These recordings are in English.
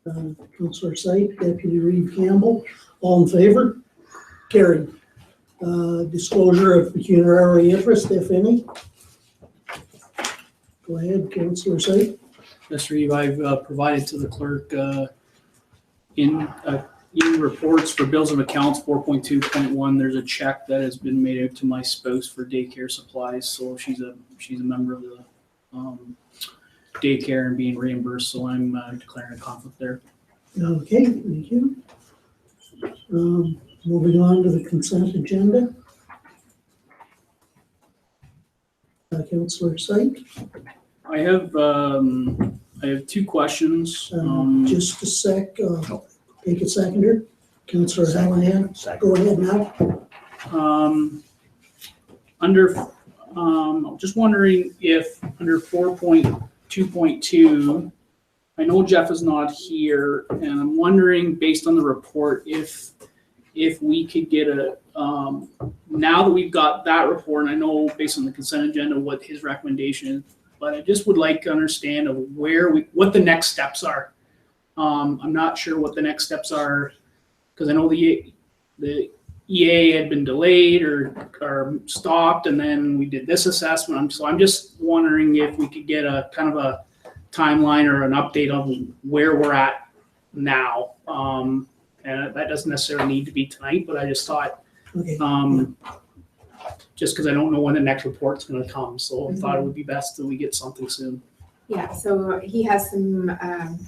Councillor Syke, Deputy Reeve Campbell, all in favor? Carried. Disclosure of pecuniary interest, if any. Go ahead, Councillor Syke. Mr. Reeve, I've provided to the clerk in reports for bills of accounts 4.2.1. There's a check that has been made out to my spouse for daycare supplies. So she's a member of the daycare and being reimbursed. So I'm declaring a conflict there. Okay, thank you. Moving on to the consent agenda. Councillor Syke. I have two questions. Just a sec. Take a seconder. Councillor Hallahan. Go ahead now. Just wondering if under 4.2.2, I know Jeff is not here, and I'm wondering, based on the report, if we could get now that we've got that report, and I know based on the consent agenda what his recommendation is, but I just would like to understand of what the next steps are. I'm not sure what the next steps are, because I know the EA had been delayed or stopped, and then we did this assessment. So I'm just wondering if we could get a kind of a timeline or an update on where we're at now. And that doesn't necessarily need to be tonight, but I just thought, Okay. Just because I don't know when the next report's going to come, so I thought it would be best that we get something soon. Yeah, so he has had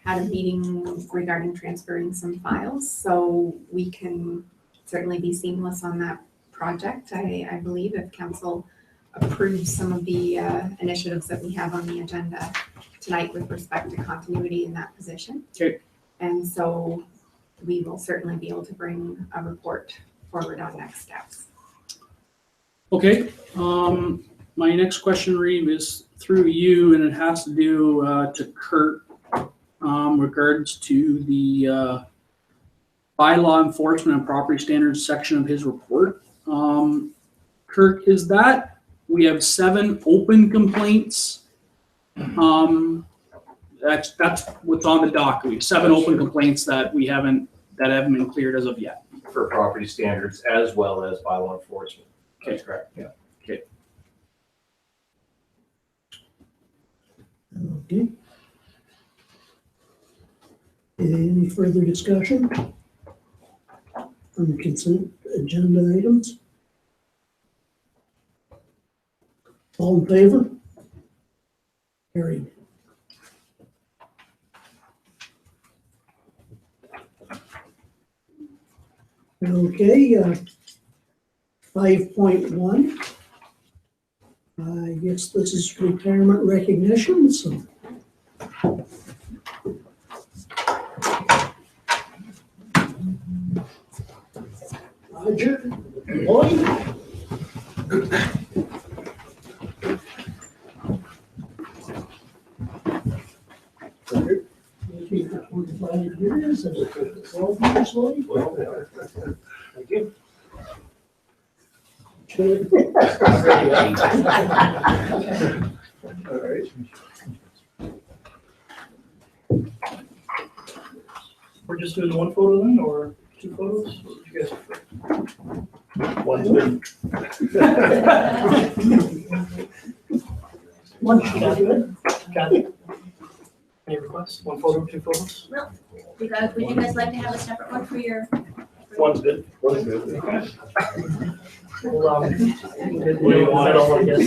a meeting regarding transferring some files, so we can certainly be seamless on that project. I believe if council approves some of the initiatives that we have on the agenda tonight with respect to continuity in that position. Okay. And so we will certainly be able to bring a report forward on next steps. Okay, my next question, Reeve, is through you, and it has to do to Kurt regards to the bylaw enforcement and property standards section of his report. Kurt, is that we have 7 open complaints? That's what's on the docket. We have 7 open complaints that haven't been cleared as of yet. For property standards as well as bylaw enforcement. That's correct, yeah. Okay. Any further discussion on the consent agenda items? All in favor? Carried. Okay, 5.1. I guess this is retirement recognition, so. Roger, Lloyd. Maybe 45 years, 12 years, Lloyd. Thank you. All right. We're just doing one photo then, or 2 photos? What did you guys prefer? One's good. One should be good. Kathy? Any requests? 1 photo, 2 photos? Would you guys like to have a separate one for your? One's good. One's good. Well, What do you want? I guess.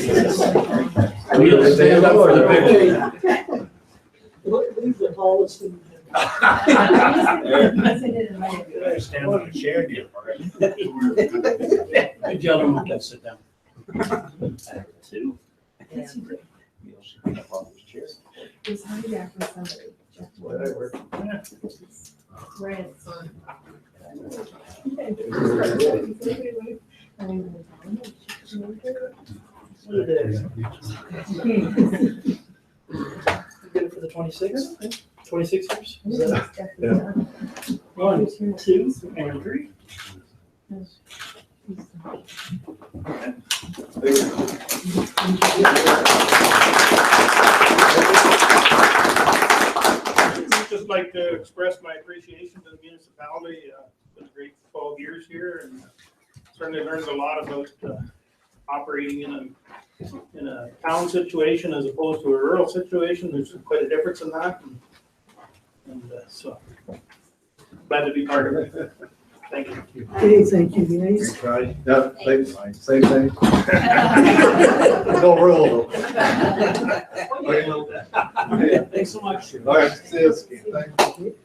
We stand up for the picture. Leave the tallest in. Stand on a chair, dear. The gentleman can sit down. 2. It's hard to act with somebody. Whatever. Right, so. Good for the 26th? 26 years? Is Yeah. that 1, 2, and 3? just like to express my appreciation to the municipality. It's been a great 12 years here, and certainly learned a lot about operating in a town situation as opposed to a rural situation. There's quite a difference in that, and so glad to be part of it. Thank you. Okay, thank you, guys. Yeah, same thing. No rule. Thanks so much. All right, see you. Thank you.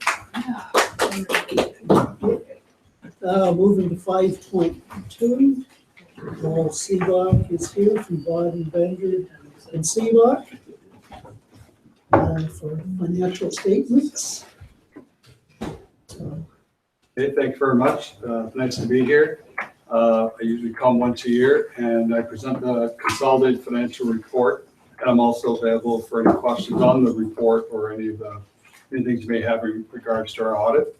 Moving to 5.2. Paul Seabach is here from Baden Bender and Seabach for financial statements. Hey, thanks very much. Nice to be here. I usually come once a year and I present the consolidated financial report. And I'm also available for any questions on the report or any things you may have in regards to our audit.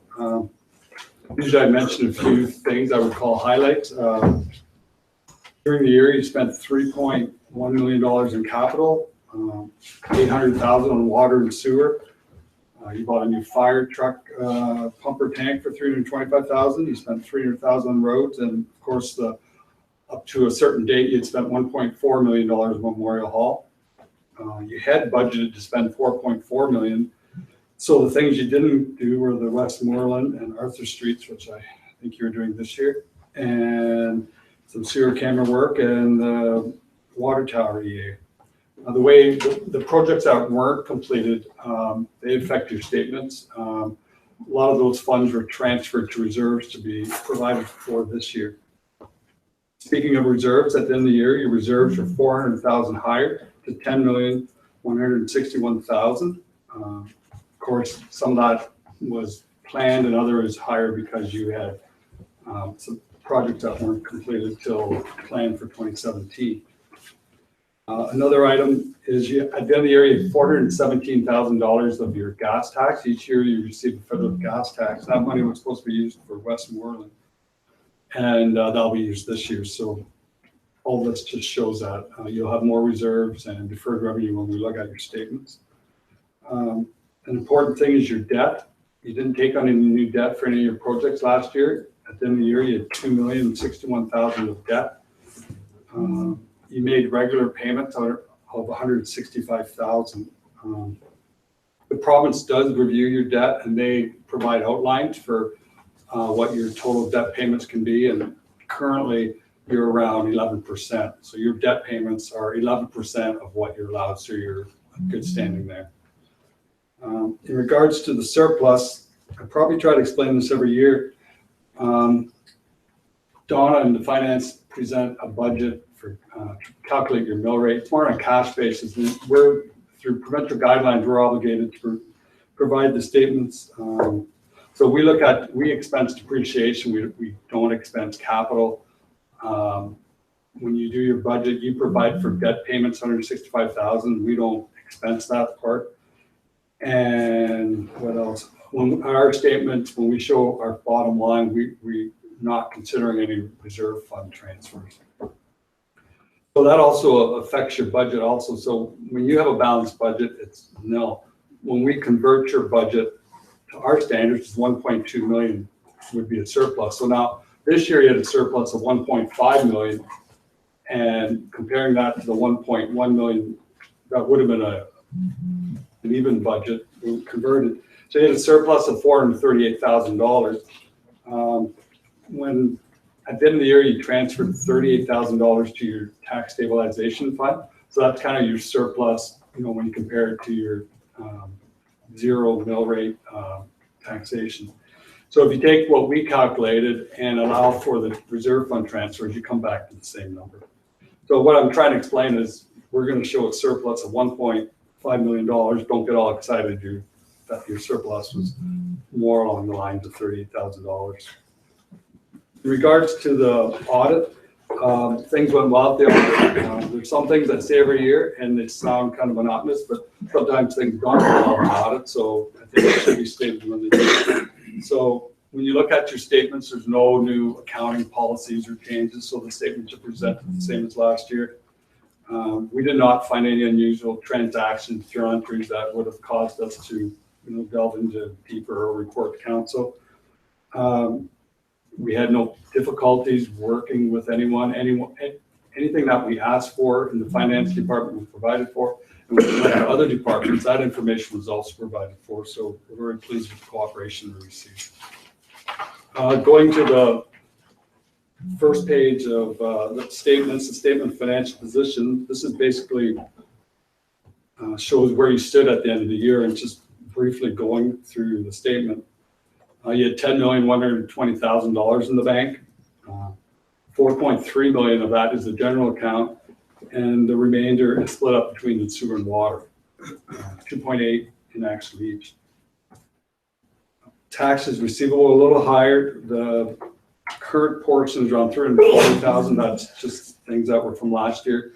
Usually I mention a few things I would call highlights. During the year, you spent $3.1 million in capital, $800,000 on water and sewer. You bought a new fire truck pumper tank for $325,000. You spent $300,000 on roads, and of course, up to a certain date, you'd spent $1.4 million on Memorial Hall. You had budgeted to spend $4.4 million. So the things you didn't do were the Westmoreland and Arthur Streets, which I think you're doing this year, and some sewer camera work and the water tower EA. The way the projects that weren't completed, they affect your statements. A lot of those funds were transferred to reserves to be provided for this year. Speaking of reserves, at the end of the year, your reserves were $400,000 higher to $10,161,000. Of course, some of that was planned and others higher because you had some projects that weren't completed till planned for 2017. Another item is at the end of the year, you have $417,000 of your gas tax. Each year you receive a federal gas tax. That money was supposed to be used for Westmoreland, and that'll be used this year. So all this just shows that you'll have more reserves and deferred revenue when we look at your statements. An important thing is your debt. You didn't take on any new debt for any of your projects last year. At the end of the year, you had $2,061,000 of debt. You made regular payments of $165,000. The province does review your debt and they provide outlines for what your total debt payments can be. And currently you're around 11%. So your debt payments are 11% of what you're allowed. So you're good standing there. In regards to the surplus, I probably try to explain this every year. Donna and the finance present a budget for calculate your mill rate. It's more on a cash basis. We're through provincial guidelines, we're obligated to provide the statements. So we expense depreciation. We don't expense capital. When you do your budget, you provide for debt payments, $165,000. We don't expense that part. And what else? When our statements, when we show our bottom line, we not considering any reserve fund transfers. So that also affects your budget also. So when you have a balanced budget, it's nil. When we convert your budget to our standards, it's 1.2 million would be a surplus. So now this year you had a surplus of 1.5 million, and comparing that to the 1.1 million, that would have been an even budget converted. So you had a surplus of $438,000. When at the end of the year, you transferred $38,000 to your tax stabilization fund. So that's kind of your surplus, when you compare it to your zero mill rate taxation. So if you take what we calculated and allow for the reserve fund transfers, you come back to the same number. So what I'm trying to explain is we're going to show a surplus of $1.5 million. Don't get all excited that your surplus was more along the lines of $38,000. In regards to the audit, things went well there. There's some things that say every year and they sound kind of monotonous, but sometimes things don't go well in audit. So I think it should be stated when they do. So when you look at your statements, there's no new accounting policies or changes. So the statements are presented the same as last year. We did not find any unusual transactions or entries that would have caused us to delve into deeper or report to council. We had no difficulties working with anyone, anything that we asked for in the finance department was provided for. And with the other departments, that information was also provided for. So we're very pleased with the cooperation we received. Going to the first page of the statements, the statement of financial position. This is basically shows where you stood at the end of the year, and just briefly going through the statement. You had $10,120,000 in the bank. 4.3 million of that is the general account, and the remainder is split up between the sewer and water. 2.8 in actually each. Taxes receivable a little higher. The current portion is around 340,000. That's just things that were from last year.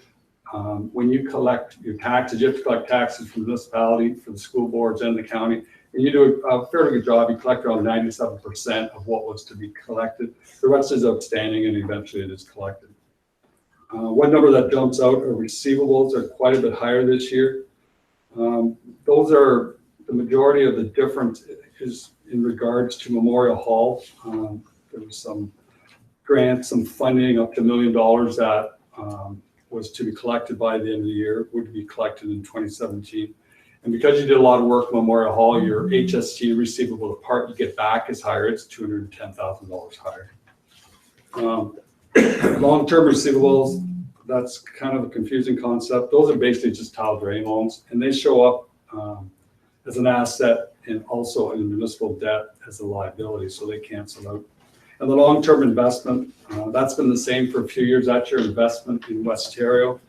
When you collect your taxes, you have to collect taxes from the municipality, for the school boards and the county. And you do a fairly good job. You collect around 97% of what was to be collected. The rest is outstanding, and eventually it is collected. One number that jumps out are receivables are quite a bit higher this year. Those are the majority of the difference is in regards to Memorial Hall. There was some grants, some funding up to $1 million that was to be collected by the end of the year, would be collected in 2017. And because you did a lot of work at Memorial Hall, your HST receivable, the part you get back is higher. It's $210,000 higher. Long-term receivables, that's kind of a confusing concept. Those are basically just tile drain loans, and they show up as an asset and also in municipal debt as a liability, so they cancel out. And the long-term investment, that's been the same for a few years. That's your investment in West Ontario.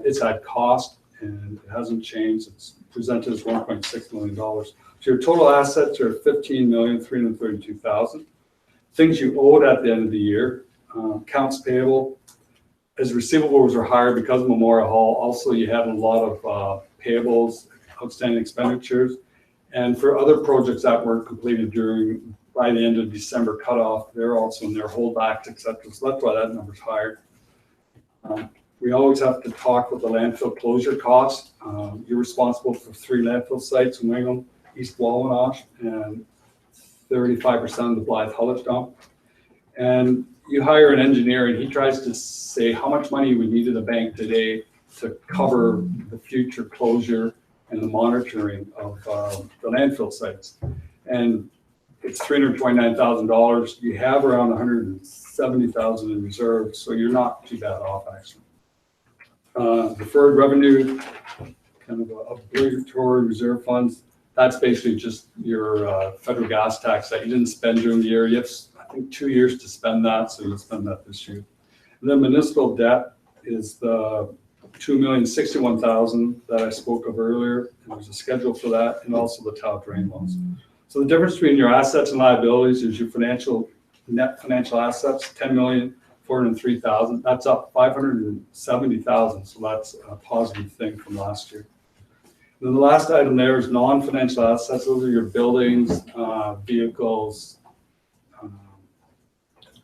It's at cost, and it hasn't changed. It's presented as $1.6 million. So your total assets are $15,332,000. Things you owed at the end of the year, accounts payable, as receivables are higher because of Memorial Hall. Also, you had a lot of payables, outstanding expenditures, and for other projects that weren't completed by the end of December cutoff, they're also in their holdbacks, etc. So that's why that number's higher. We always have to talk with the landfill closure costs. You're responsible for 3 landfill sites: Wingham, East Wawanosh, and 35% of the Blythe Hullage dump. And you hire an engineer, and he tries to say how much money we need in the bank today to cover the future closure and the monitoring of the landfill sites. And it's $329,000. You have around $170,000 in reserves, so you're not too bad off, actually. Deferred revenue, kind of obligatory reserve funds. That's basically just your federal gas tax that you didn't spend during the year. You have, I think, 2 years to spend that, so you'll spend that this year. And then municipal debt is the $2,061,000 that I spoke of earlier. And there's a schedule for that, and also the tile drain loans. So the difference between your assets and liabilities is your net financial assets, $10,403,000. That's up $570,000. So that's a positive thing from last year. And then the last item there is non-financial assets. Those are your buildings, vehicles,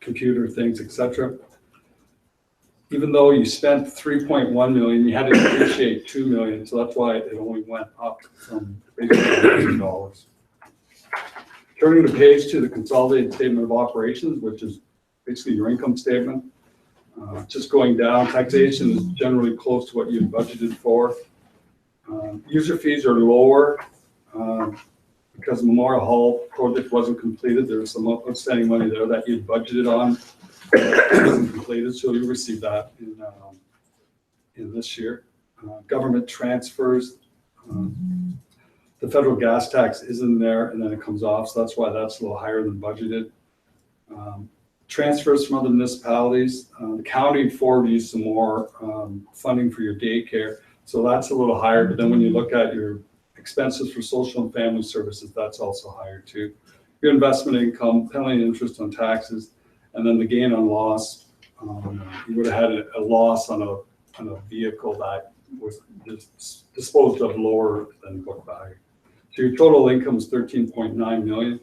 computer things, etc. Even though you spent $3.1 million, you had to depreciate $2 million. So that's why it only went up from basically $1 million. Turning the page to the consolidated statement of operations, which is basically your income statement. Just going down, taxation is generally close to what you budgeted for. User fees are lower because Memorial Hall project wasn't completed. There was some outstanding money there that you'd budgeted on. It wasn't completed, so you receive that in this year. Government transfers. The federal gas tax is in there, and then it comes off, so that's why that's a little higher than budgeted. Transfers from other municipalities. The county forwarded you some more funding for your daycare, so that's a little higher. But then when you look at your expenses for social and family services, that's also higher too. Your investment income, penalty and interest on taxes, and then the gain on loss. You would have had a loss on a vehicle that was disposed of lower than book value. So your total income is $13.9 million.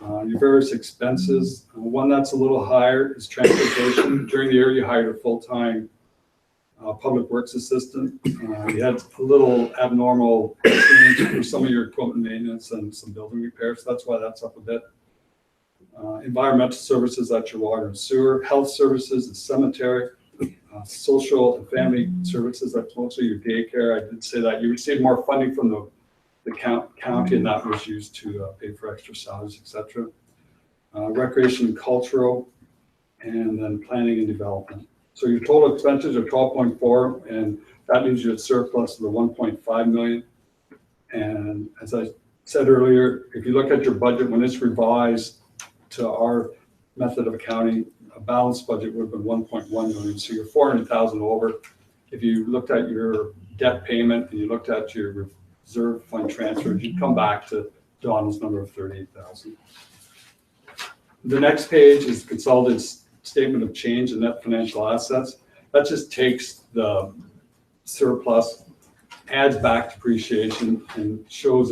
Your various expenses, one that's a little higher is transportation. During the year, you hired a full-time public works assistant. You had a little abnormal change for some of your equipment maintenance and some building repairs. That's why that's up a bit. Environmental services, that's your water and sewer. Health services is cemetery. Social and family services, that's mostly your daycare. I did say that you received more funding from the county, and that was used to pay for extra salaries, etc. Recreation and cultural, and then planning and development. So your total expenses are 12.4, and that leaves you a surplus of the 1.5 million. And as I said earlier, if you look at your budget when it's revised to our method of accounting, a balanced budget would have been 1.1 million. So you're 400,000 over. If you looked at your debt payment and you looked at your reserve fund transfers, you'd come back to Donald's number of 38,000. The next page is the consolidated statement of change in net financial assets. That just takes the surplus, adds back depreciation, and shows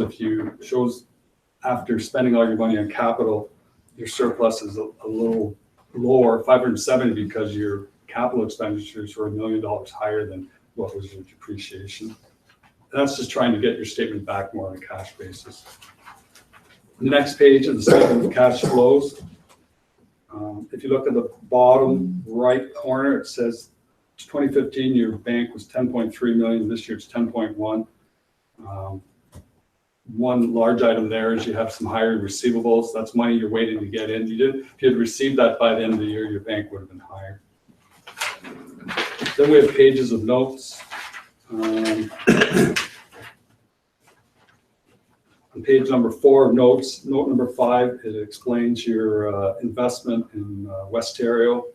after spending all your money on capital, your surplus is a little lower, 570, because your capital expenditures were $1 million higher than what was your depreciation. That's just trying to get your statement back more on a cash basis. The next page is the statement of cash flows. If you look at the bottom right corner, it says 2015, your bank was 10.3 million. This year it's 10.1. One large item there is you have some higher receivables. That's money you're waiting to get in. If you had received that by the end of the year, your bank would have been higher. Then we have pages of notes. On page number 4 of notes, note number 5, it explains your investment in Westario.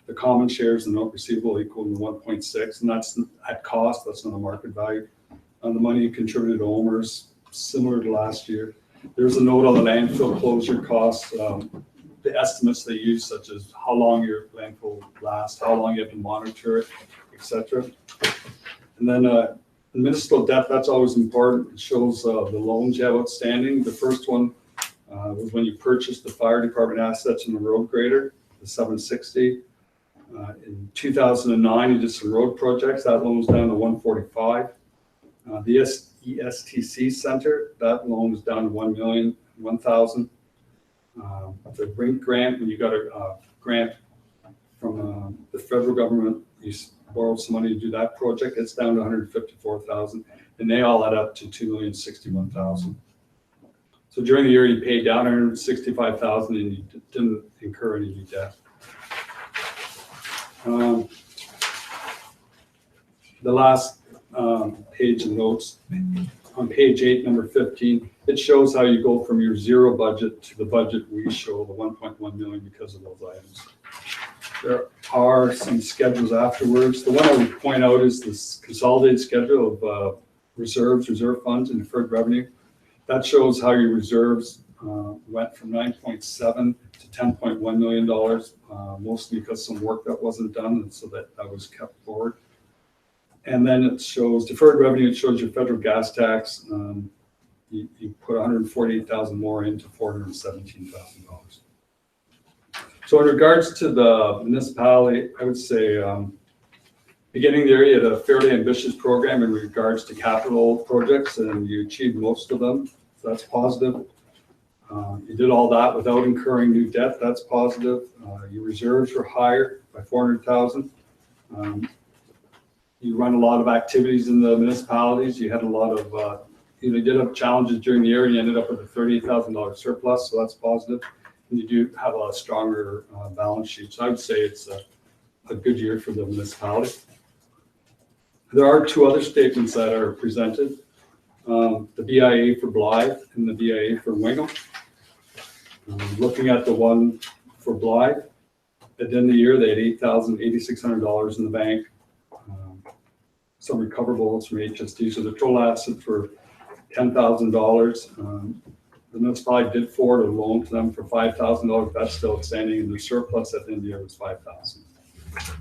The common shares, the note receivable equal to 1.6, and that's at cost, that's not a market value. The money you contributed to owners, similar to last year. There's a note on the landfill closure costs, the estimates they use, such as how long your landfill will last, how long you have to monitor it, etc. And then municipal debt, that's always important. It shows the loans you have outstanding. The first one was when you purchased the fire department assets and the road grader, the 760. In 2009, you did some road projects. That loan's down to 145. The ESTC Center, that loan was down to 1,001,000. The RINC grant, when you got a grant from the federal government, you borrowed some money to do that project, it's down to 154,000, and they all add up to 2,061,000. So during the year, you paid down 165,000, and you didn't incur any new debt. The last page of notes, on page 8, number 15, it shows how you go from your zero budget to the budget we show, the 1.1 million, because of those items. There are some schedules afterwards. The one I would point out is this consolidated schedule of reserves, reserve funds, and deferred revenue. That shows how your reserves went from 9.7 to $10.1 million, mostly because some work that wasn't done, and so that was kept forward. And then it shows deferred revenue. It shows your federal gas tax. You put 148,000 more into $417,000. So in regards to the municipality, I would say beginning there, you had a fairly ambitious program in regards to capital projects, and you achieved most of them. So that's positive. You did all that without incurring new debt. That's positive. Your reserves were higher by 400,000. You run a lot of activities in the municipalities. You had a lot of, you did have challenges during the year, and you ended up with a $38,000 surplus, so that's positive. And you do have a stronger balance sheet. So I would say it's a good year for the municipality. There are 2 other statements that are presented. The BIA for Blythe and the BIA for Wingham. Looking at the one for Blythe, at the end of the year, they had $8,600 in the bank. Some recoverables from HST, so the total assets were $10,000. The municipality did forward a loan to them for $5,000. That's still outstanding, and their surplus at the end of the year was $5,000.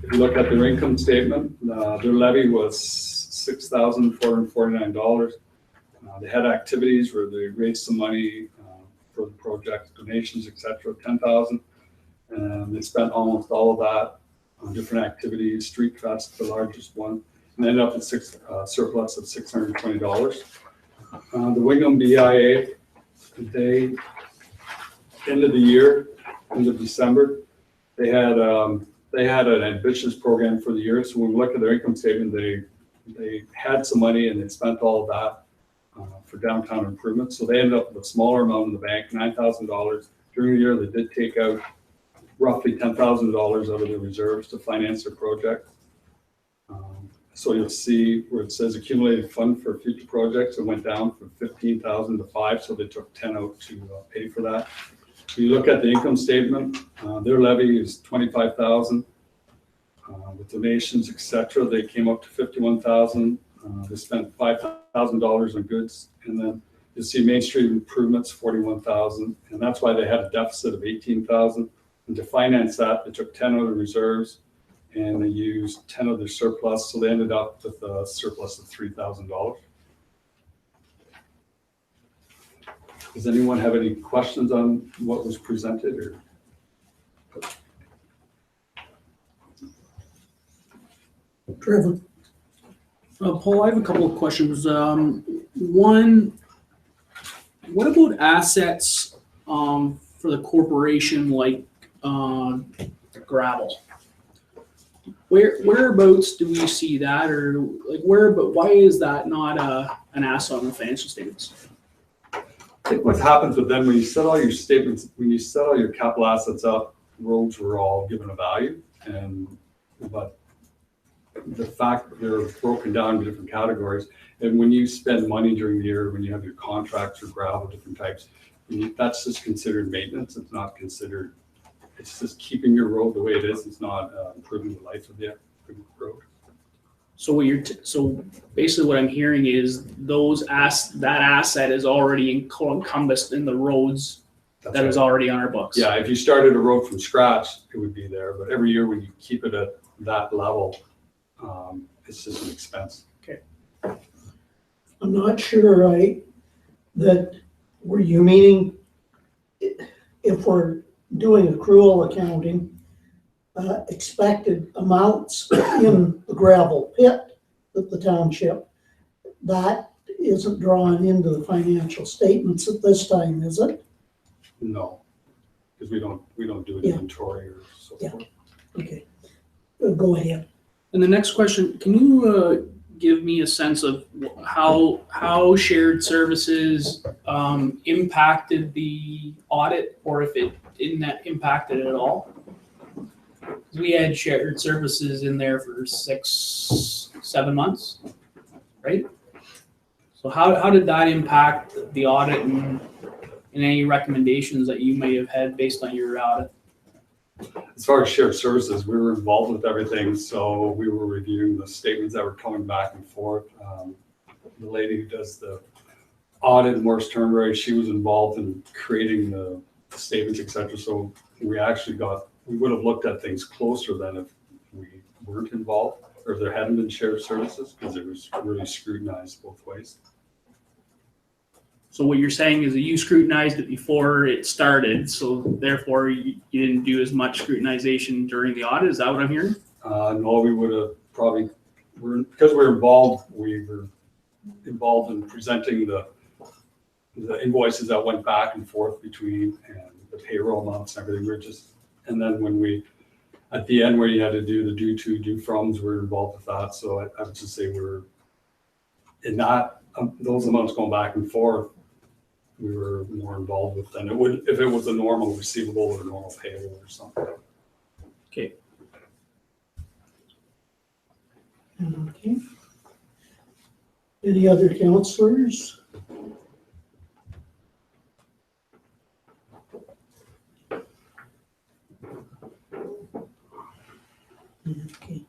If you look at their income statement, their levy was $6,449. They had activities where they raised some money for the project, donations, etc., $10,000, and they spent almost all of that. on different activities. Street cuts, the largest one, and ended up at surplus of $620. The Wingham BIA, they ended the year, end of December, they had an ambitious program for the year. So when we look at their income statement, they had some money and they spent all of that for downtown improvements. So they ended up with a smaller amount in the bank, $9,000. During the year, they did take out roughly $10,000 out of their reserves to finance their project. So you'll see where it says accumulated fund for future projects, it went down from 15,000 to 5, so they took 10 out to pay for that. If you look at the income statement, their levy is 25,000. With donations, etc., they came up to 51,000. They spent $5,000 on goods, and then you see Main Street improvements, 41,000, and that's why they had a deficit of 18,000. And to finance that, they took 10 out of reserves, and they used 10 of their surplus, so they ended up with a surplus of $3,000. Does anyone have any questions on what was presented? Or? Trevor? Paul, I have a couple of questions. One, what about assets for the corporation, like gravel? Whereabouts do we see that, or like but why is that not an asset on the financial statements? I think what happens with them, when you set all your statements, when you set all your capital assets up, roads were all given a value, but the fact that they're broken down into different categories, and when you spend money during the year, when you have your contracts or gravel, different types, that's just considered maintenance. It's not considered. It's just keeping your road the way it is. It's not improving the life of the road. So so basically what I'm hearing is that asset is already encompassed in the roads that is already on our books. Yeah, if you started a road from scratch, it would be there. But every year when you keep it at that level, it's just an expense. Okay. I'm not sure, were you meaning if we're doing accrual accounting, expected amounts in the gravel pit that the township, that isn't drawn into the financial statements at this time, is it? No, because we don't do an Yeah. inventory or so Yeah. forth. Okay, go ahead. And the next question, can you give me a sense of how shared services impacted the audit, or if it didn't impact it at all? We had shared services in there for 6-7 months, right? So how did that impact the audit and any recommendations that you may have had based on your audit? As far as shared services, we were involved with everything, so we were reviewing the statements that were coming back and forth. The lady who does the audit, Morris Turnberry, she was involved in creating the statements, etc. So we would have looked at things closer than if we weren't involved, or if there hadn't been shared services, because it was really scrutinized both ways. So what you're saying is that you scrutinized it before it started, so therefore you didn't do as much scrutinization during the audit. Is that what I'm hearing? No, we would have probably, because we were involved in presenting the invoices that went back and forth between and the payroll amounts and everything. And then at the end where you had to do the due to, due froms, we're involved with that. So I would just say we're in that, those amounts going back and forth, we were more involved with than it would if it was a normal receivable or a normal payable or something. Okay. Okay. Any other counselors? Okay.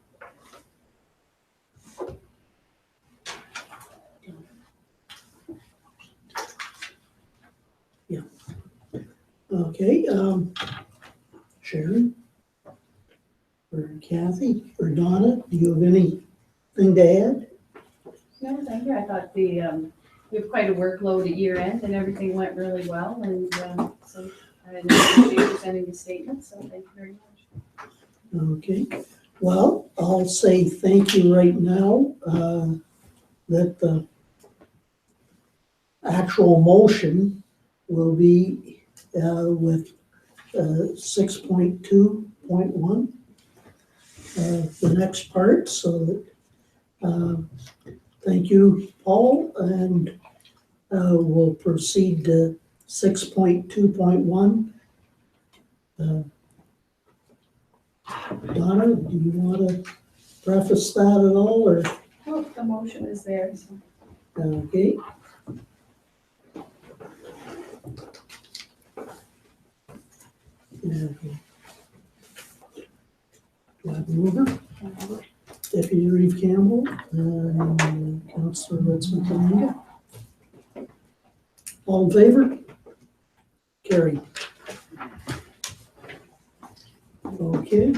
Yeah. Okay, Sharon? Or Kathy, or Donna, do you have anything to add? No, thank you. I thought we have quite a workload at year end and everything went really well, and so I appreciate presenting the statement, so thank you very much. Okay, Well, I'll say thank you right now, that the actual motion will be, with, 6.2.1. The next part, so that, thank you, Paul, and, we'll proceed to 6.2.1. Donna, do you want to preface that at all, or, Oh, the motion is there, so. okay? Glad mover, Deputy Reeve Campbell, and Councillor Ritzman Dominga. All in favor? Carried. Okay.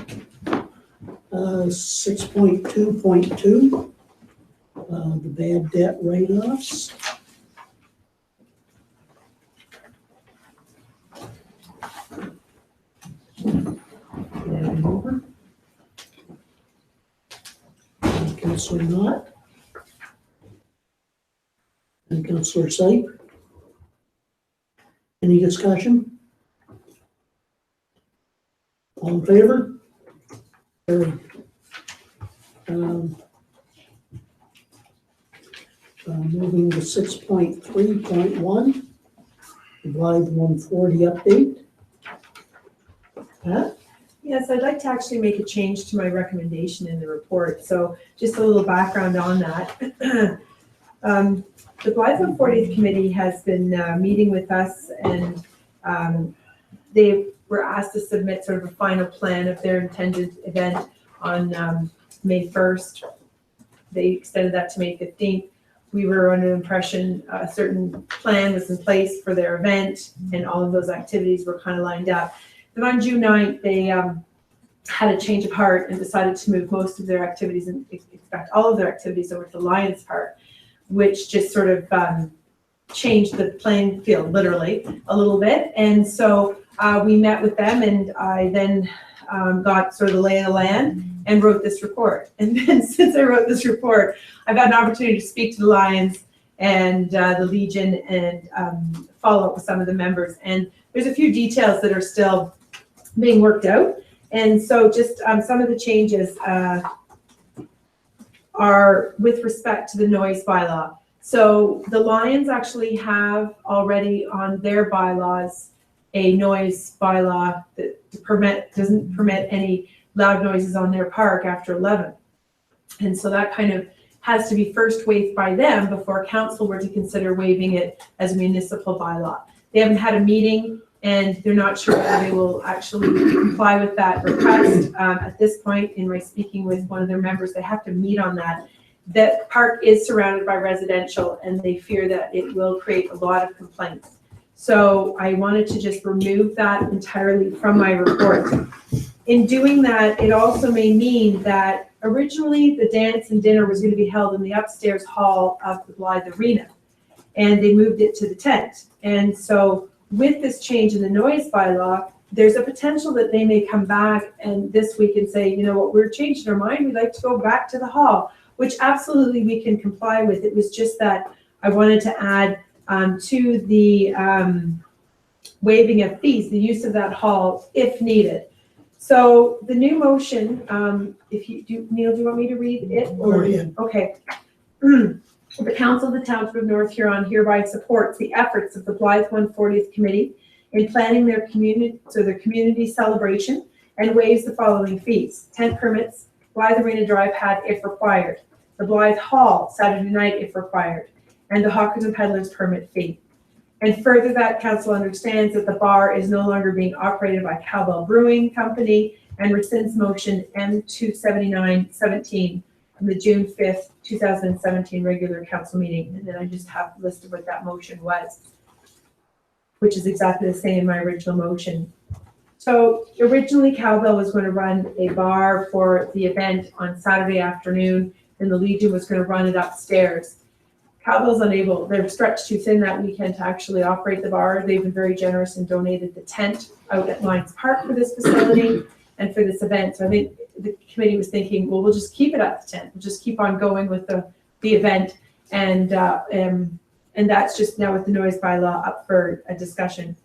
6.2.2, the bad debt write-offs. Over. Councillor Knott. And Councillor Sype. Any discussion? All in favor? Carried. Moving to 6.3.1, the Blythe 140 update. Pat? Yes, I'd like to actually make a change to my recommendation in the report. So just a little background on that. The Blythe 140th Committee has been meeting with us, and they were asked to submit sort of a final plan of their intended event on May 1st. They extended that to May 15th. We were under the impression a certain plan was in place for their event, and all of those activities were kind of lined up. Then on June 9th, they had a change of heart and decided to move most of their activities, and in fact all of their activities, over to Lions Park, which just sort of changed the playing field literally a little bit. And so we met with them, and I then got sort of the lay of the land and wrote this report. And then since I wrote this report, I've had an opportunity to speak to the Lions and the Legion and follow up with some of the members. And there's a few details that are still being worked out. And so just some of the changes are with respect to the noise bylaw. So the Lions actually have already on their bylaws a noise bylaw that doesn't permit any loud noises on their park after 11. And so that kind of has to be first waived by them before council were to consider waiving it as a municipal bylaw. They haven't had a meeting, and they're not sure whether they will actually comply with that request. At this point, in my speaking with one of their members, they have to meet on that. That park is surrounded by residential, and they fear that it will create a lot of complaints. So I wanted to just remove that entirely from my report. In doing that, it also may mean that originally the dance and dinner was going to be held in the upstairs hall of the Blythe Arena, and they moved it to the tent. And so with this change in the noise bylaw, there's a potential that they may come back and this week and say, you know what, we're changing our mind, we'd like to go back to the hall, which absolutely we can comply with. It was just that I wanted to add to the waiving of fees, the use of that hall if needed. So the new motion, if you do, Neil, do you want me to read it? Or, yeah. Okay. The Council of the Township of North Huron hereby supports the efforts of the Blythe 140th Committee in planning their community celebration, and waives the following fees: tent permits, Blythe Arena Drive hat if required, the Blythe Hall Saturday night if required, and the Hawkers and Peddlers permit fee. And further, that council understands that the bar is no longer being operated by Cowbell Brewing Company, and rescinds motion M27917 from the June 5th, 2017 regular council meeting. And then I just have listed what that motion was, which is exactly the same in my original motion. So originally Cowbell was going to run a bar for the event on Saturday afternoon, and the Legion was going to run it upstairs. Cowbell's unable, they're stretched too thin that weekend to actually operate the bar. They've been very generous and donated the tent out at Lions Park for this facility and for this event. So I think the committee was thinking, well, we'll just keep it at the tent. We'll just keep on going with the event. And that's just now with the noise bylaw up for a discussion.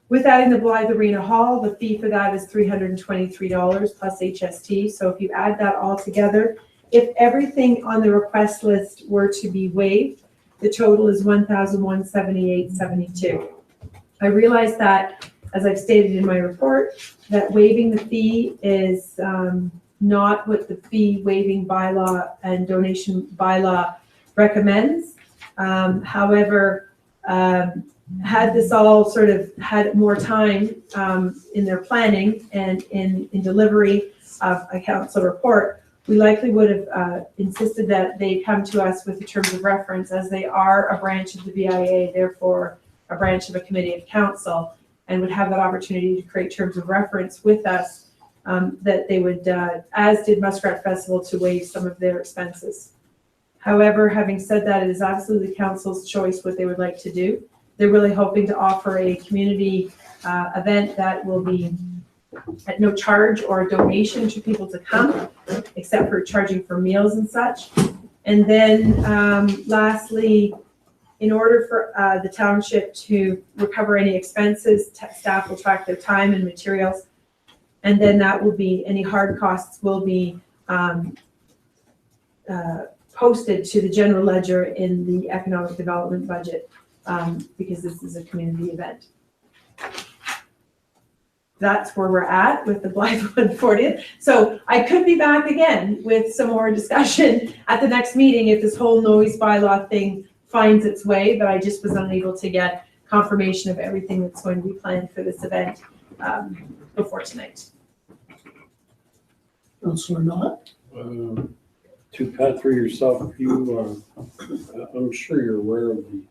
With adding the Blythe Arena Hall, the fee for that is $323 plus HST. So if you add that all together, if everything on the request list were to be waived, the total is $1,178.72. I realize that, as I've stated in my report, that waiving the fee is not what the fee waiving bylaw and donation bylaw recommends. However, had this all sort of had more time in their planning and in delivery of a council report, we likely would have insisted that they come to us with the terms of reference, as they are a branch of the BIA, therefore a branch of a committee of council, and would have that opportunity to create terms of reference with us, that they would, as did Muskrat Festival, to waive some of their expenses. However, having said that, it is absolutely council's choice what they would like to do. They're really hoping to offer a community event that will be at no charge or a donation to people to come, except for charging for meals and such. And then lastly, in order for the township to recover any expenses, staff will track their time and materials. And then that will be, any hard costs will be posted to the general ledger in the economic development budget, because this is a community event. That's where we're at with the Blythe 140th. So I could be back again with some more discussion at the next meeting if this whole noise bylaw thing finds its way, but I just was unable to get confirmation of everything that's going to be planned for this event before tonight. Councillor Knott? To Pat, through yourself, you I'm sure you're aware of the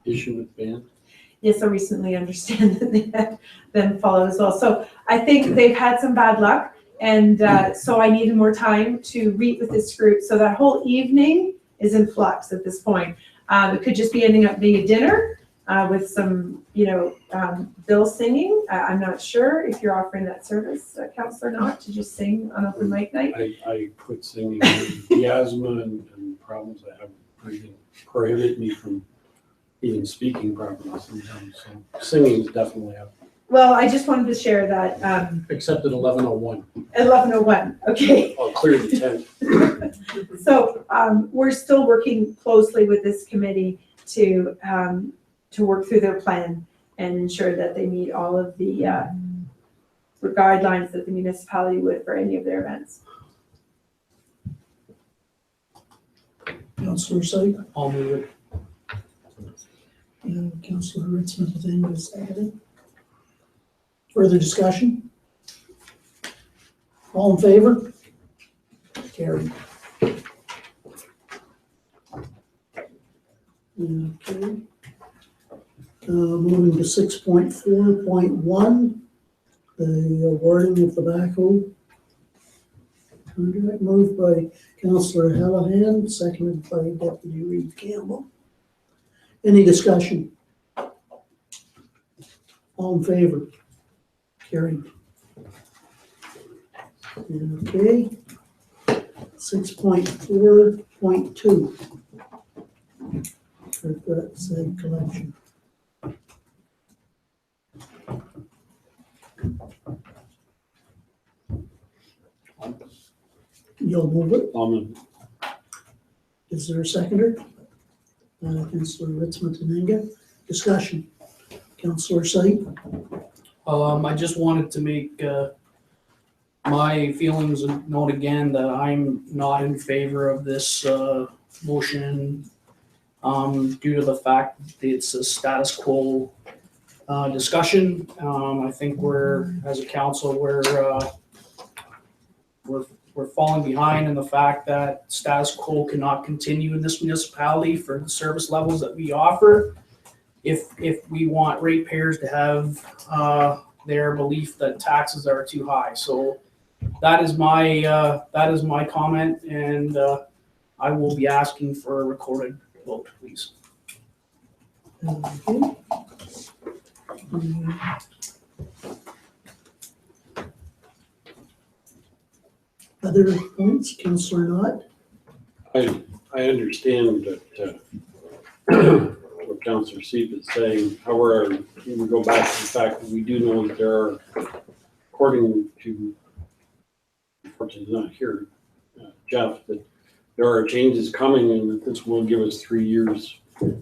issue with band. Yes, I recently understand that they had them followed as well. So I think they've had some bad luck, and so I needed more time to meet with this group. So that whole evening is in flux at this point. It could just be ending up being a dinner with some, Bill singing. I'm not sure if you're offering that service, Councillor Knott, to just sing on open mic night. I quit singing. The asthma and problems I have breathing prohibit me from even speaking properly sometimes. So singing is definitely up. Well, I just wanted to share that. Except at 11:01. At 11:01, okay. I'll clear the tent. So we're still working closely with this committee to work through their plan and ensure that they meet all of the guidelines that the municipality would for any of their events. Councillor Syed? I'll move it. Councillor Ritzman, I think, is seconded. Further discussion? All in favor? Carried. Okay. Moving to 6.4.1, the awarding of the backhoe contract, moved by Councillor Hallahan, seconded by Deputy Reeve Campbell. Any discussion? All in favor? Carried. Okay. 6.4.2. Said collection. You'll move it? Is there a seconder? Councillor Ritzman-Tenenga. Discussion. Councillor Syed? I just wanted to make my feelings known again that I'm not in favor of this motion due to the fact that it's a status quo discussion. I think as a council, we're falling behind in the fact that status quo cannot continue in this municipality for the service levels that we offer. If we want ratepayers to have their belief that taxes are too high. So that is my comment, and I will be asking for a recorded vote, please. Okay. other points, Councillor Knott? I understand that, what Councillor Seep is saying. However, we go back to the fact that we do know that there are, according to, unfortunately not here, Jeff, that there are changes coming and that this will give us 3 years.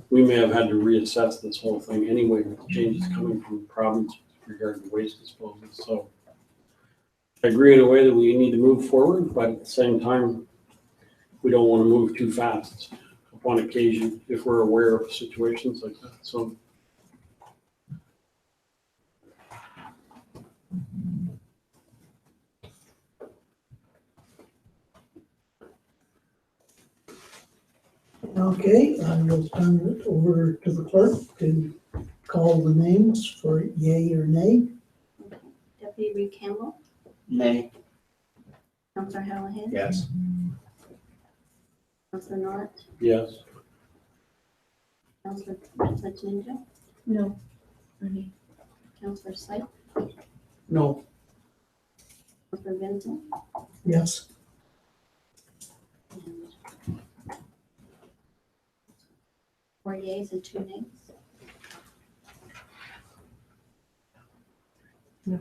We may have had to reassess this whole thing anyway with the changes coming from the province regarding waste disposal. So I agree in a way that we need to move forward, but at the same time, we don't want to move too fast upon occasion if we're aware of situations like that. So Okay, I will turn it over to the clerk to call the names for yay or nay. Deputy Reed Campbell, Nay. Councillor Hallahan, Yes. Councillor Knott, yes, Councillor Ninja, No. Councillor Syke, No. Councillor Vincent, Yes. and 4 yeas and 2 nays. No.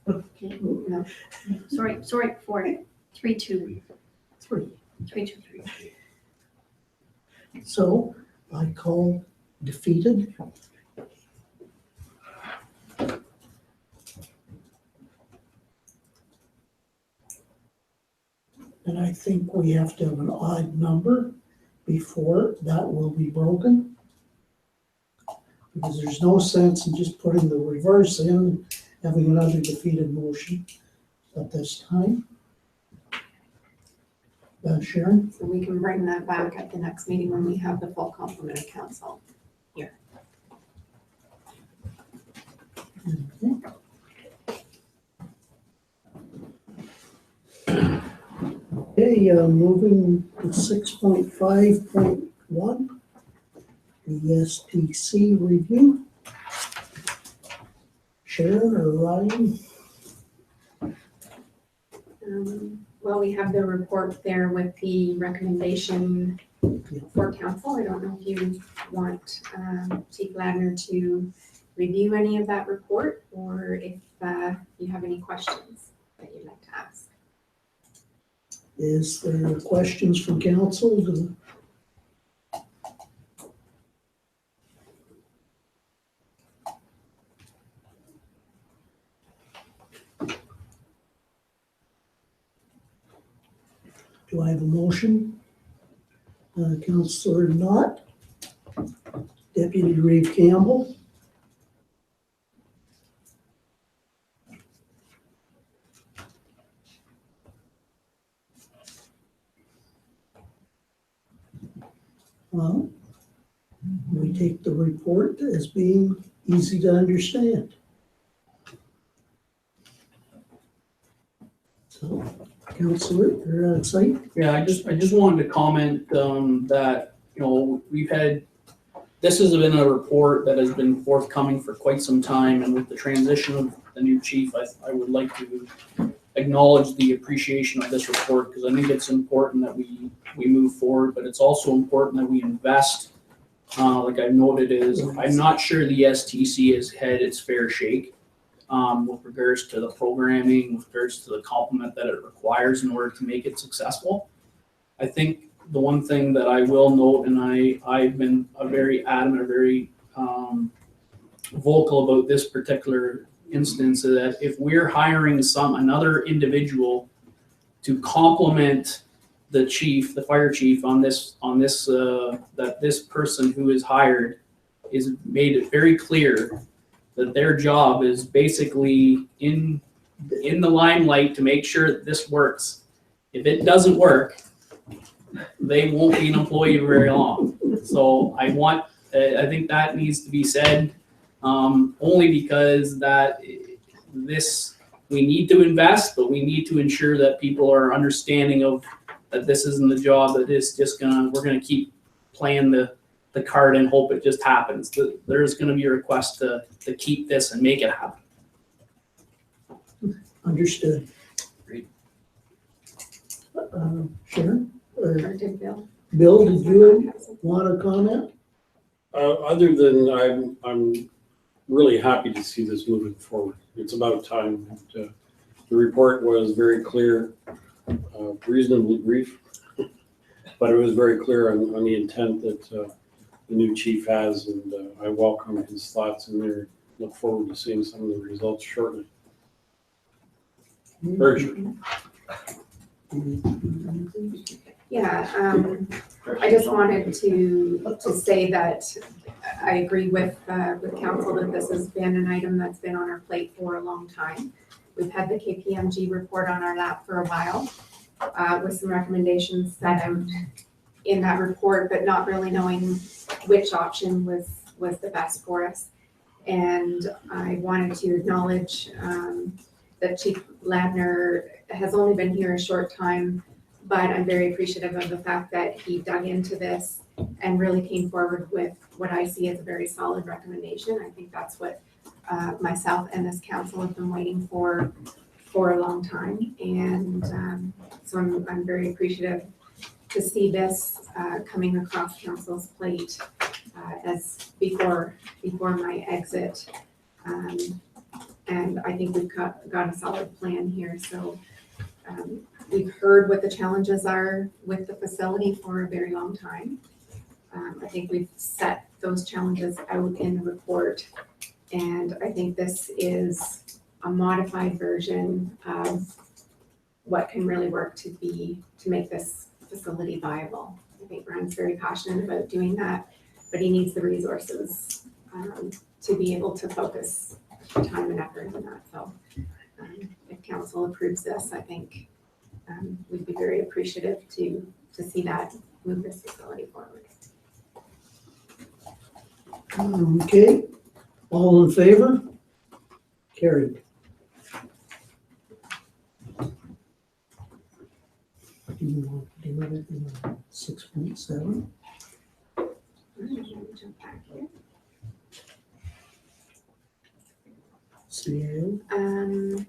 Okay, no, sorry, 4, 3, 2, 3. 3, 2, 3. So I call defeated. And I think we have to have an odd number before that will be broken. Because there's no sense in just putting the reverse in, and having another defeated motion at this time. Sharon? So we can bring that back at the next meeting when we have the full complement of council. Okay, moving to 6.5.1, the STC review. Sharon or Ryan? Well, we have the report there with the recommendation for council. I don't know if you want Chief Ladner to review any of that report or if you have any questions that you'd like to ask. Is there questions from council? Do I have a motion? Councillor Knott, Deputy Reeve Campbell. Well, we take the report as being easy to understand. So, Councillor, you're on site. Yeah, I just wanted to comment that, you know, this has been a report that has been forthcoming for quite some time, and with the transition of the new chief, I would like to acknowledge the appreciation of this report, because I think it's important that we move forward, but it's also important that we invest. Like I noted, I'm not sure the STC has had its fair shake with regards to the programming, with regards to the complement that it requires in order to make it successful. I think the one thing that I will note, and I've been a very adamant, very vocal about this particular instance, is that if we're hiring another individual to complement the chief, the fire chief on this that this person who is hired is made it very clear that their job is basically in the limelight to make sure that this works. If it doesn't work, they won't be an employee very long. So I think that needs to be said, only because we need to invest, but we need to ensure that people are understanding of that this isn't the job that is just we're gonna keep playing the card and hope it just happens. There's gonna be a request to keep this and make it happen. Understood. Great. Sharon, or Or did Bill? Bill, did you want to comment? Other than I'm really happy to see this moving forward. It's about time. And, the report was very clear, reasonably brief, but it was very clear on the intent that the new chief has, and I welcome his thoughts in there. Look forward to seeing some of the results shortly. Very sure. Yeah, I just wanted to say that I agree with council that this has been an item that's been on our plate for a long time. We've had the KPMG report on our lap for a while, with some recommendations set out in that report, but not really knowing which option was the best for us. And I wanted to acknowledge that Chief Ladner has only been here a short time, but I'm very appreciative of the fact that he dug into this and really came forward with what I see as a very solid recommendation. I think that's what myself and this council have been waiting for a long time. And so I'm very appreciative to see this coming across council's plate as before my exit. And I think we've got a solid plan here. So we've heard what the challenges are with the facility for a very long time. I think we've set those challenges out in the report. And I think this is a modified version of what can really work to make this facility viable. I think Ryan's very passionate about doing that, but he needs the resources to be able to focus time and effort in that. So if council approves this, I think we'd be very appreciative to see that move this facility forward. Okay, all in favor? Carried. Do you want to do it in 6.7? Jump back here. CAO?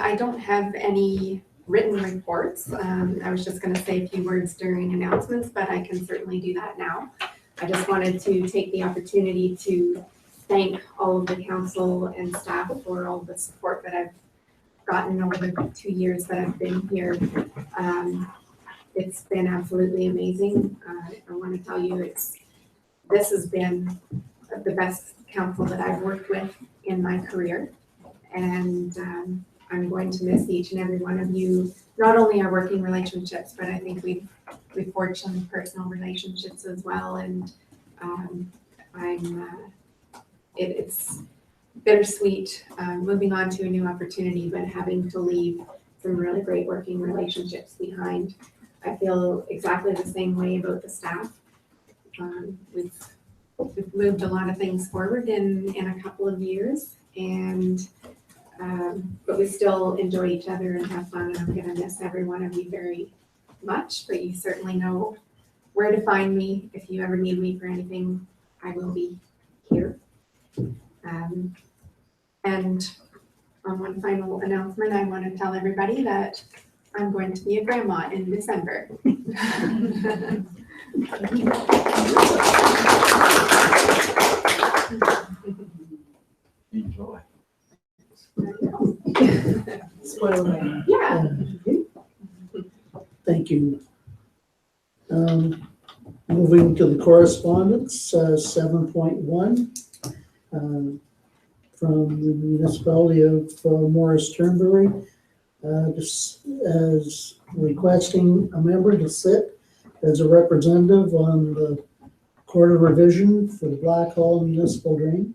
I don't have any written reports. I was just going to say a few words during announcements, but I can certainly do that now. I just wanted to take the opportunity to thank all of the council and staff for all the support that I've gotten over the 2 years that I've been here. It's been absolutely amazing. I want to tell you, this has been the best council that I've worked with in my career. And I'm going to miss each and every one of you, not only our working relationships, but I think we've forged some personal relationships as well. And it's bittersweet moving on to a new opportunity, but having to leave some really great working relationships behind. I feel exactly the same way about the staff. We've moved a lot of things forward in a couple of years, and but we still enjoy each other and have fun. And I'm going to miss every one of you very much, but you certainly know where to find me. If you ever need me for anything, I will be here. And on one final announcement, I want to tell everybody that I'm going to be a grandma in December. Enjoy. Spoiler. Yeah. Thank you. Moving to the correspondence, 7.1, from the municipality of Morris Turnberry, just as requesting a member to sit as a representative on the quarter revision for the Backhoe municipal drain.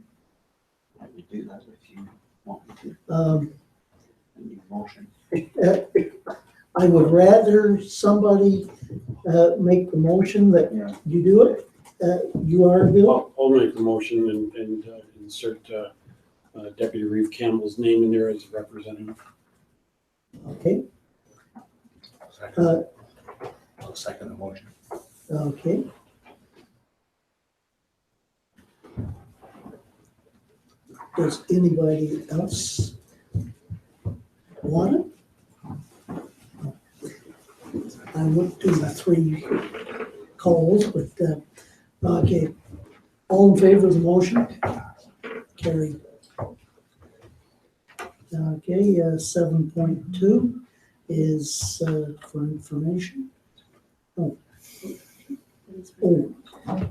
I would do that if you want me to. I need a motion. I would rather somebody make the motion that you do it. You are, Bill? I'll make the motion and insert Deputy Reeve Campbell's name in there as a representative. Okay. I'll second the motion. Okay. Does anybody else Want it? I went to the 3 calls, but, okay. All in favor of the motion? Carried. Okay, 7.2 is for information. Oh,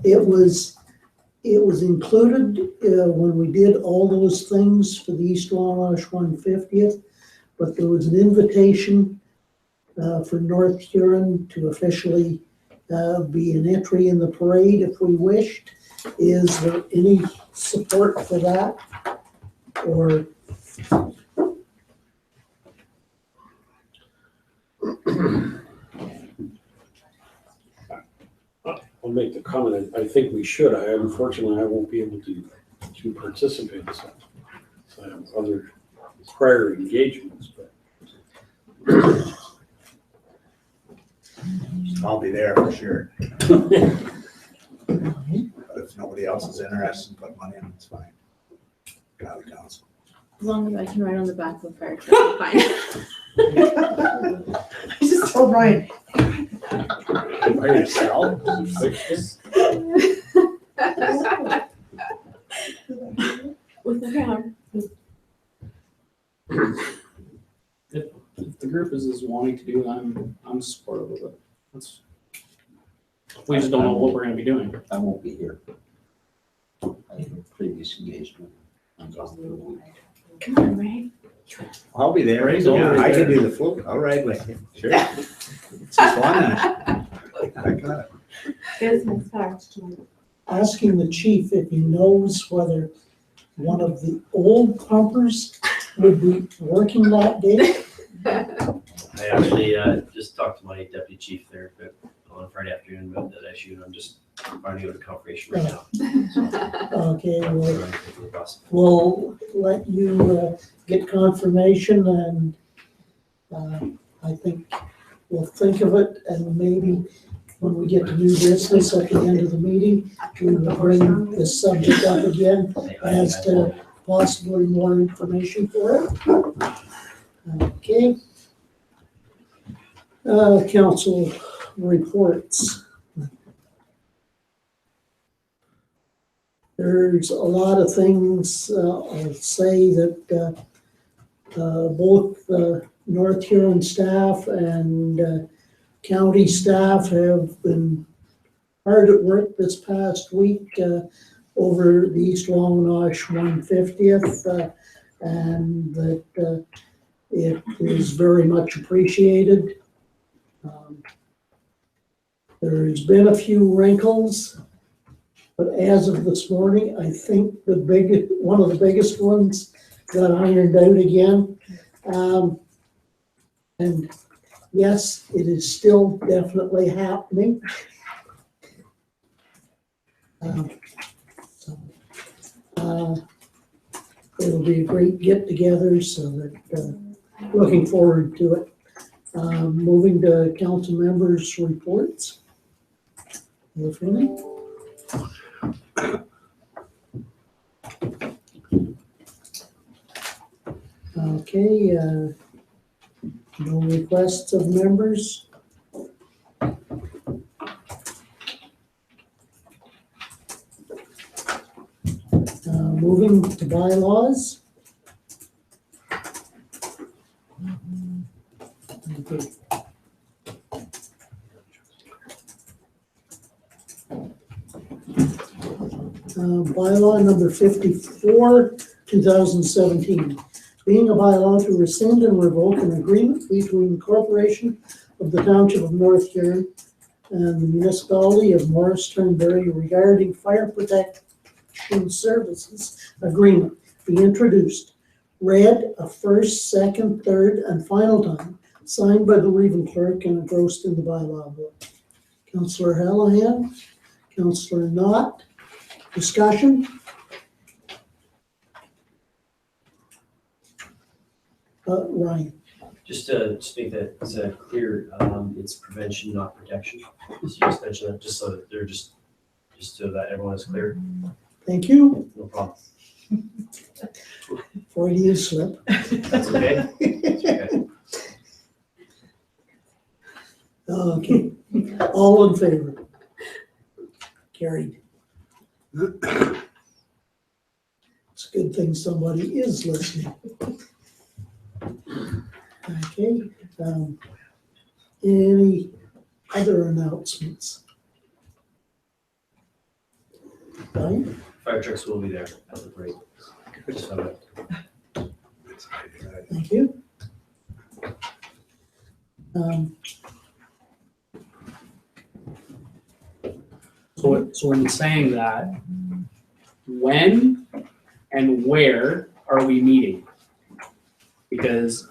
it was included when we did all those things for the East Wabash 150th, but there was an invitation for North Huron to officially be an entry in the parade if we wished. Is there any support for that? Or I'll make the comment, I think we should. Unfortunately, I won't be able to participate, so I have other prior engagements, but. I'll be there for sure. But if nobody else is interested in putting money in, it's fine. Got the council. As long as I can ride on the back of a fire truck, I'm fine. I just told Ryan, By yourself? With the hammer. If the group is wanting to do it, I'm supportive of it. We just don't know what we're gonna be doing. I won't be here. I have a previous engagement. I'm gone for a week. Come on, Ray. I'll be there. Ray's Yeah, already I can there. do the float. I'll ride with you. Sure. It's just fun. I got it. Business cards. asking the chief if he knows whether one of the old pumpers would be working that day. I actually just talked to my deputy chief there on Friday afternoon about that issue, and I'm just finding out a confirmation right now. Okay, well, So, we'll let you get confirmation, and I think we'll think of it, and maybe when we get to new business at the end of the meeting, we will bring this subject up again as to possibly more information for it. Okay. Council reports. There's a lot of things, I'll say that both North Huron staff and county staff have been hard at work this past week over the East Wabash 150th, and that it is very much appreciated. There's been a few wrinkles, but as of this morning, I think one of the biggest ones got ironed out again. And yes, it is still definitely happening. It'll be a great get together, so that looking forward to it. Moving to council members' reports. If any. Okay, no requests of members. Moving to bylaws. Okay. Bylaw number 54, 2017. Being a bylaw to rescind and revoke an agreement between the corporation of the Township of North Huron and the municipality of Morris Turnberry regarding fire protection services agreement be introduced, read a first, second, third, and final time, signed by the Reeve clerk and engrossed in the bylaw book. Councillor Hallahan, Councillor Knott, discussion? Ryan. just to make that clear, it's prevention, not protection. So you just mentioned that, just so that everyone is clear. Thank you. No problem. Freudian slip. That's okay. That's okay. Okay, all in favor? Carried. It's a good thing somebody is listening. Okay, any other announcements? Fine, Fire trucks will be there at the parade. Just have it. thank you. So in saying that, when and where are we meeting? Because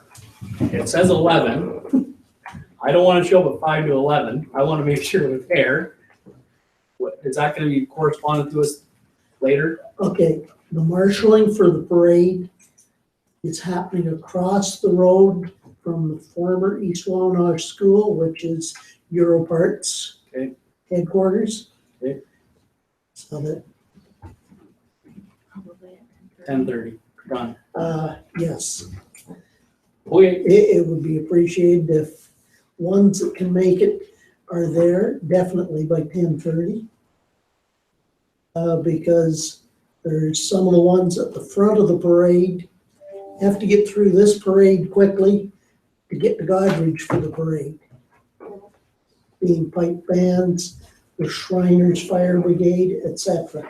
it says 11. I don't want to show up at 5 to 11. I want to make sure we're there. Is that going to be corresponded to us later? Okay, the marshaling for the parade is happening across the road from the former East Wanash School, which is Europarts Okay. headquarters. Okay. So that, Probably. 10:30. Done. yes, Okay. it would be appreciated if ones that can make it are there, definitely by 10:30. Because there's some of the ones at the front of the parade have to get through this parade quickly to get to Godridge for the parade. Being pipe bands, the Shriners Fire Brigade, etc.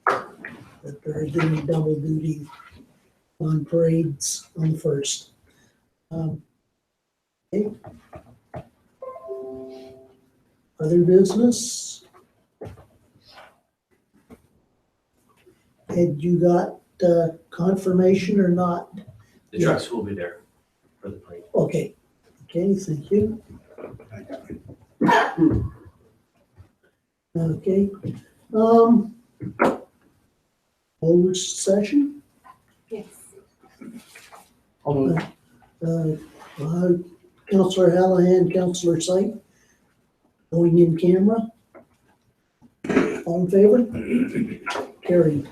That they're doing double duty on parades on the first. Okay. Other business? Had you got confirmation or not? The trucks will be there for the parade. Okay, okay, thank you. Okay, closed session, Yes. I'll move. Councillor Hallahan, Councillor Sight, going in camera. All in favor? Carried.